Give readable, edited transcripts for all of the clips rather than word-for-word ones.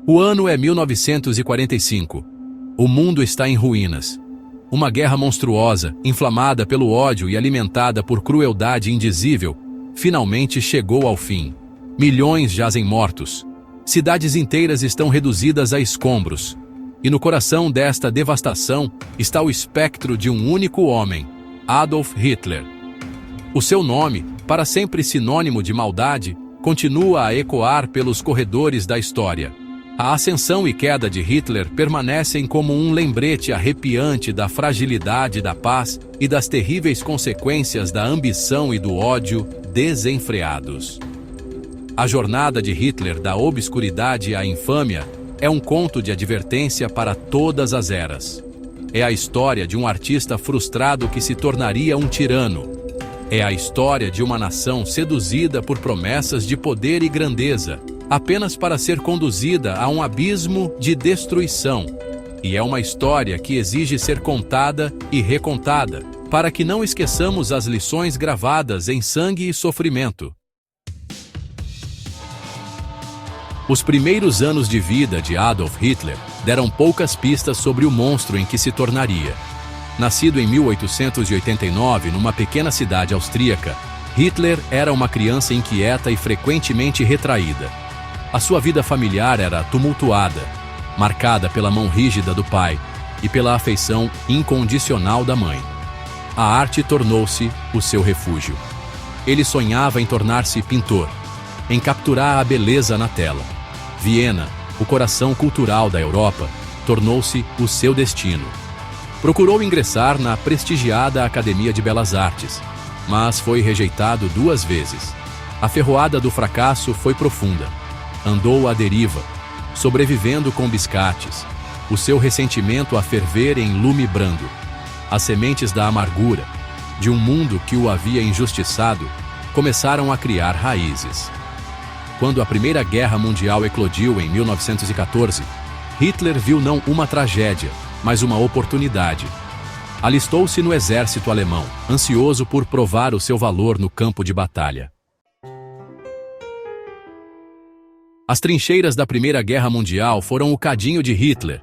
O ano é 1945. O mundo está em ruínas. Uma guerra monstruosa, inflamada pelo ódio e alimentada por crueldade indizível, finalmente chegou ao fim. Milhões jazem mortos. Cidades inteiras estão reduzidas a escombros. E no coração desta devastação está o espectro de um único homem, Adolf Hitler. O seu nome, para sempre sinônimo de maldade, continua a ecoar pelos corredores da história. A ascensão e queda de Hitler permanecem como um lembrete arrepiante da fragilidade da paz e das terríveis consequências da ambição e do ódio desenfreados. A jornada de Hitler da obscuridade à infâmia é um conto de advertência para todas as eras. É a história de um artista frustrado que se tornaria um tirano. É a história de uma nação seduzida por promessas de poder e grandeza, apenas para ser conduzida a um abismo de destruição. E é uma história que exige ser contada e recontada, para que não esqueçamos as lições gravadas em sangue e sofrimento. Os primeiros anos de vida de Adolf Hitler deram poucas pistas sobre o monstro em que se tornaria. Nascido em 1889 numa pequena cidade austríaca, Hitler era uma criança inquieta e frequentemente retraída. A sua vida familiar era tumultuada, marcada pela mão rígida do pai e pela afeição incondicional da mãe. A arte tornou-se o seu refúgio. Ele sonhava em tornar-se pintor, em capturar a beleza na tela. Viena, o coração cultural da Europa, tornou-se o seu destino. Procurou ingressar na prestigiada Academia de Belas Artes, mas foi rejeitado 2 vezes. A ferroada do fracasso foi profunda. Andou à deriva, sobrevivendo com biscates, o seu ressentimento a ferver em lume brando. As sementes da amargura, de um mundo que o havia injustiçado, começaram a criar raízes. Quando a Primeira Guerra Mundial eclodiu em 1914, Hitler viu não uma tragédia, mas uma oportunidade. Alistou-se no exército alemão, ansioso por provar o seu valor no campo de batalha. As trincheiras da Primeira Guerra Mundial foram o cadinho de Hitler.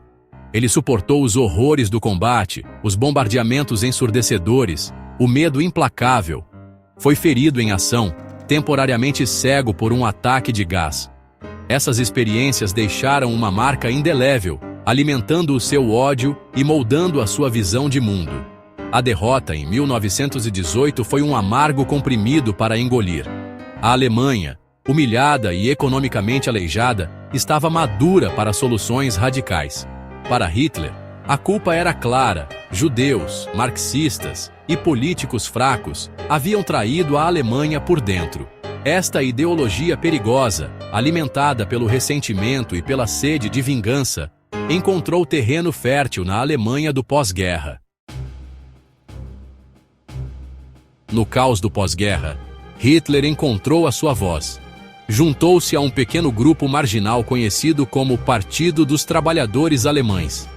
Ele suportou os horrores do combate, os bombardeamentos ensurdecedores, o medo implacável. Foi ferido em ação, temporariamente cego por um ataque de gás. Essas experiências deixaram uma marca indelével, alimentando o seu ódio e moldando a sua visão de mundo. A derrota em 1918 foi um amargo comprimido para engolir. A Alemanha, humilhada e economicamente aleijada, estava madura para soluções radicais. Para Hitler, a culpa era clara: judeus, marxistas e políticos fracos haviam traído a Alemanha por dentro. Esta ideologia perigosa, alimentada pelo ressentimento e pela sede de vingança, encontrou terreno fértil na Alemanha do pós-guerra. No caos do pós-guerra, Hitler encontrou a sua voz. Juntou-se a um pequeno grupo marginal conhecido como Partido dos Trabalhadores Alemães.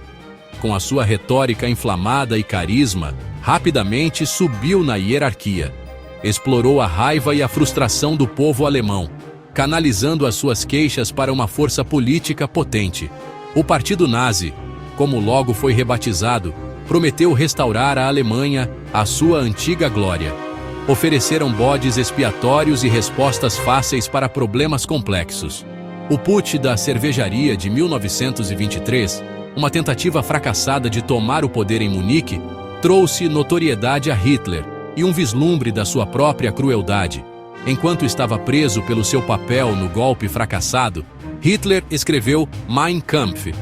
Com a sua retórica inflamada e carisma, rapidamente subiu na hierarquia. Explorou a raiva e a frustração do povo alemão, canalizando as suas queixas para uma força política potente. O Partido Nazi, como logo foi rebatizado, prometeu restaurar a Alemanha à sua antiga glória. Ofereceram bodes expiatórios e respostas fáceis para problemas complexos. O putsch da cervejaria de 1923, uma tentativa fracassada de tomar o poder em Munique, trouxe notoriedade a Hitler e um vislumbre da sua própria crueldade. Enquanto estava preso pelo seu papel no golpe fracassado, Hitler escreveu Mein Kampf,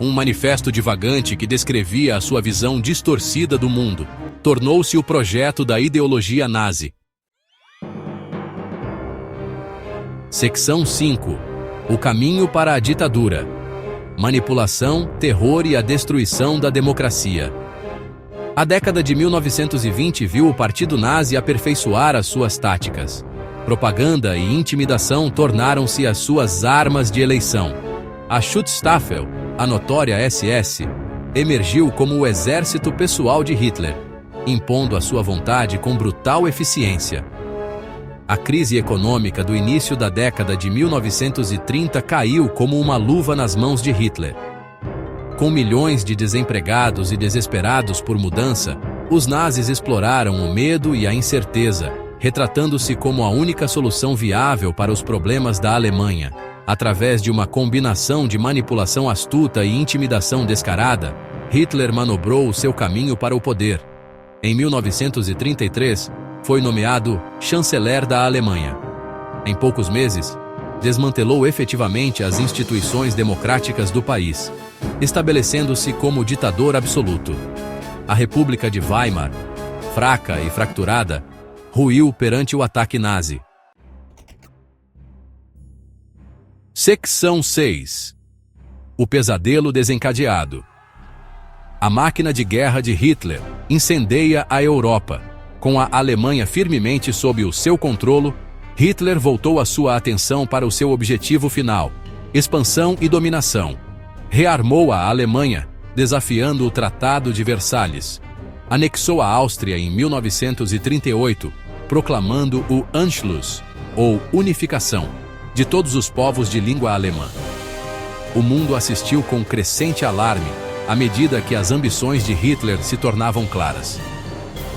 um manifesto divagante que descrevia a sua visão distorcida do mundo. Tornou-se o projeto da ideologia nazi. Secção 5. O caminho para a ditadura. Manipulação, terror e a destruição da democracia. A década de 1920 viu o Partido Nazi aperfeiçoar as suas táticas. Propaganda e intimidação tornaram-se as suas armas de eleição. A Schutzstaffel, a notória SS, emergiu como o exército pessoal de Hitler, impondo a sua vontade com brutal eficiência. A crise econômica do início da década de 1930 caiu como uma luva nas mãos de Hitler. Com milhões de desempregados e desesperados por mudança, os nazis exploraram o medo e a incerteza, retratando-se como a única solução viável para os problemas da Alemanha. Através de uma combinação de manipulação astuta e intimidação descarada, Hitler manobrou o seu caminho para o poder. Em 1933, foi nomeado chanceler da Alemanha. Em poucos meses, desmantelou efetivamente as instituições democráticas do país, estabelecendo-se como ditador absoluto. A República de Weimar, fraca e fracturada, ruiu perante o ataque nazi. Secção 6. O pesadelo desencadeado. A máquina de guerra de Hitler incendeia a Europa. Com a Alemanha firmemente sob o seu controle, Hitler voltou a sua atenção para o seu objetivo final: expansão e dominação. Rearmou a Alemanha, desafiando o Tratado de Versalhes. Anexou a Áustria em 1938, proclamando o Anschluss, ou unificação, de todos os povos de língua alemã. O mundo assistiu com crescente alarme à medida que as ambições de Hitler se tornavam claras.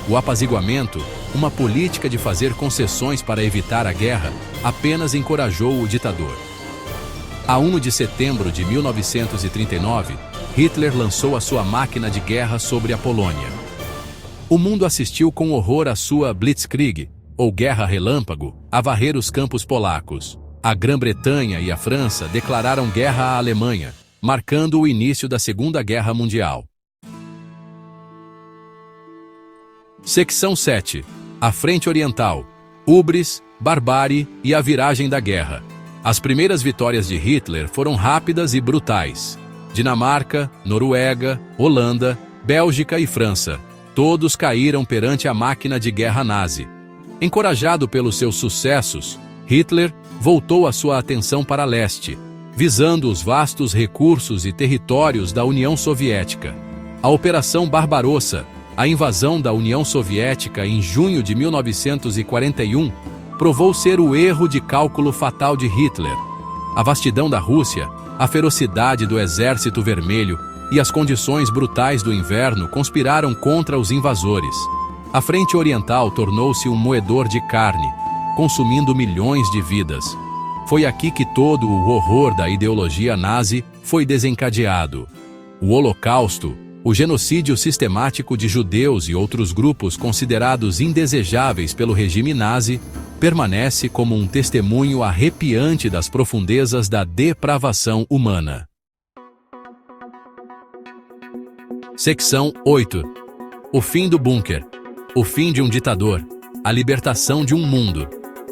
O apaziguamento, uma política de fazer concessões para evitar a guerra, apenas encorajou o ditador. A 1 de setembro de 1939, Hitler lançou a sua máquina de guerra sobre a Polônia. O mundo assistiu com horror à sua Blitzkrieg, ou Guerra Relâmpago, a varrer os campos polacos. A Grã-Bretanha e a França declararam guerra à Alemanha, marcando o início da Segunda Guerra Mundial. Secção 7. A Frente Oriental. Ubris, barbárie e a viragem da guerra. As primeiras vitórias de Hitler foram rápidas e brutais. Dinamarca, Noruega, Holanda, Bélgica e França, todos caíram perante a máquina de guerra nazi. Encorajado pelos seus sucessos, Hitler voltou a sua atenção para leste, visando os vastos recursos e territórios da União Soviética. A Operação Barbarossa, a invasão da União Soviética em junho de 1941, provou ser o erro de cálculo fatal de Hitler. A vastidão da Rússia, a ferocidade do Exército Vermelho e as condições brutais do inverno conspiraram contra os invasores. A Frente Oriental tornou-se um moedor de carne, consumindo milhões de vidas. Foi aqui que todo o horror da ideologia nazi foi desencadeado. O Holocausto, o genocídio sistemático de judeus e outros grupos considerados indesejáveis pelo regime nazi, permanece como um testemunho arrepiante das profundezas da depravação humana. Secção 8. O fim do bunker. O fim de um ditador. A libertação de um mundo.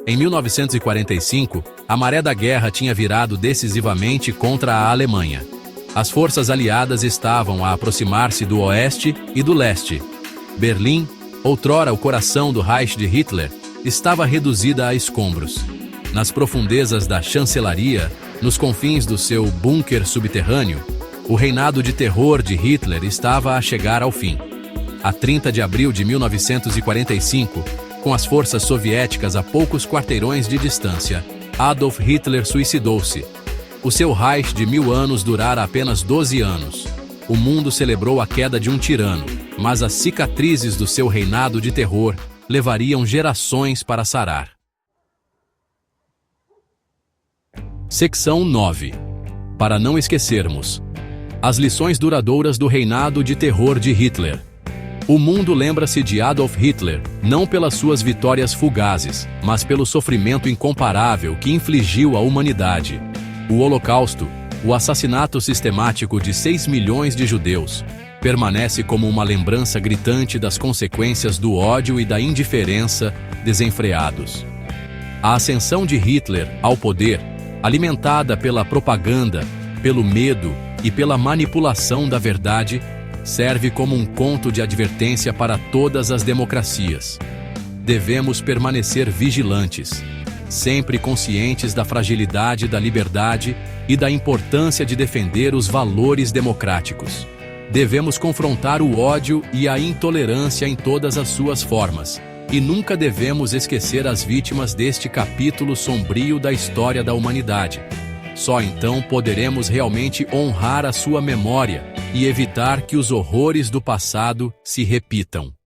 Em 1945, a maré da guerra tinha virado decisivamente contra a Alemanha. As forças aliadas estavam a aproximar-se do oeste e do leste. Berlim, outrora o coração do Reich de Hitler, estava reduzida a escombros. Nas profundezas da chancelaria, nos confins do seu bunker subterrâneo, o reinado de terror de Hitler estava a chegar ao fim. A 30 de abril de 1945, com as forças soviéticas a poucos quarteirões de distância, Adolf Hitler suicidou-se. O seu Reich de 1000 anos durara apenas 12 anos. O mundo celebrou a queda de um tirano, mas as cicatrizes do seu reinado de terror levariam gerações para sarar. Secção 9. Para não esquecermos. As lições duradouras do reinado de terror de Hitler. O mundo lembra-se de Adolf Hitler, não pelas suas vitórias fugazes, mas pelo sofrimento incomparável que infligiu à humanidade. O Holocausto, o assassinato sistemático de 6 milhões de judeus, permanece como uma lembrança gritante das consequências do ódio e da indiferença desenfreados. A ascensão de Hitler ao poder, alimentada pela propaganda, pelo medo e pela manipulação da verdade, serve como um conto de advertência para todas as democracias. Devemos permanecer vigilantes, sempre conscientes da fragilidade da liberdade e da importância de defender os valores democráticos. Devemos confrontar o ódio e a intolerância em todas as suas formas, E nunca devemos esquecer as vítimas deste capítulo sombrio da história da humanidade. Só então poderemos realmente honrar a sua memória e evitar que os horrores do passado se repitam.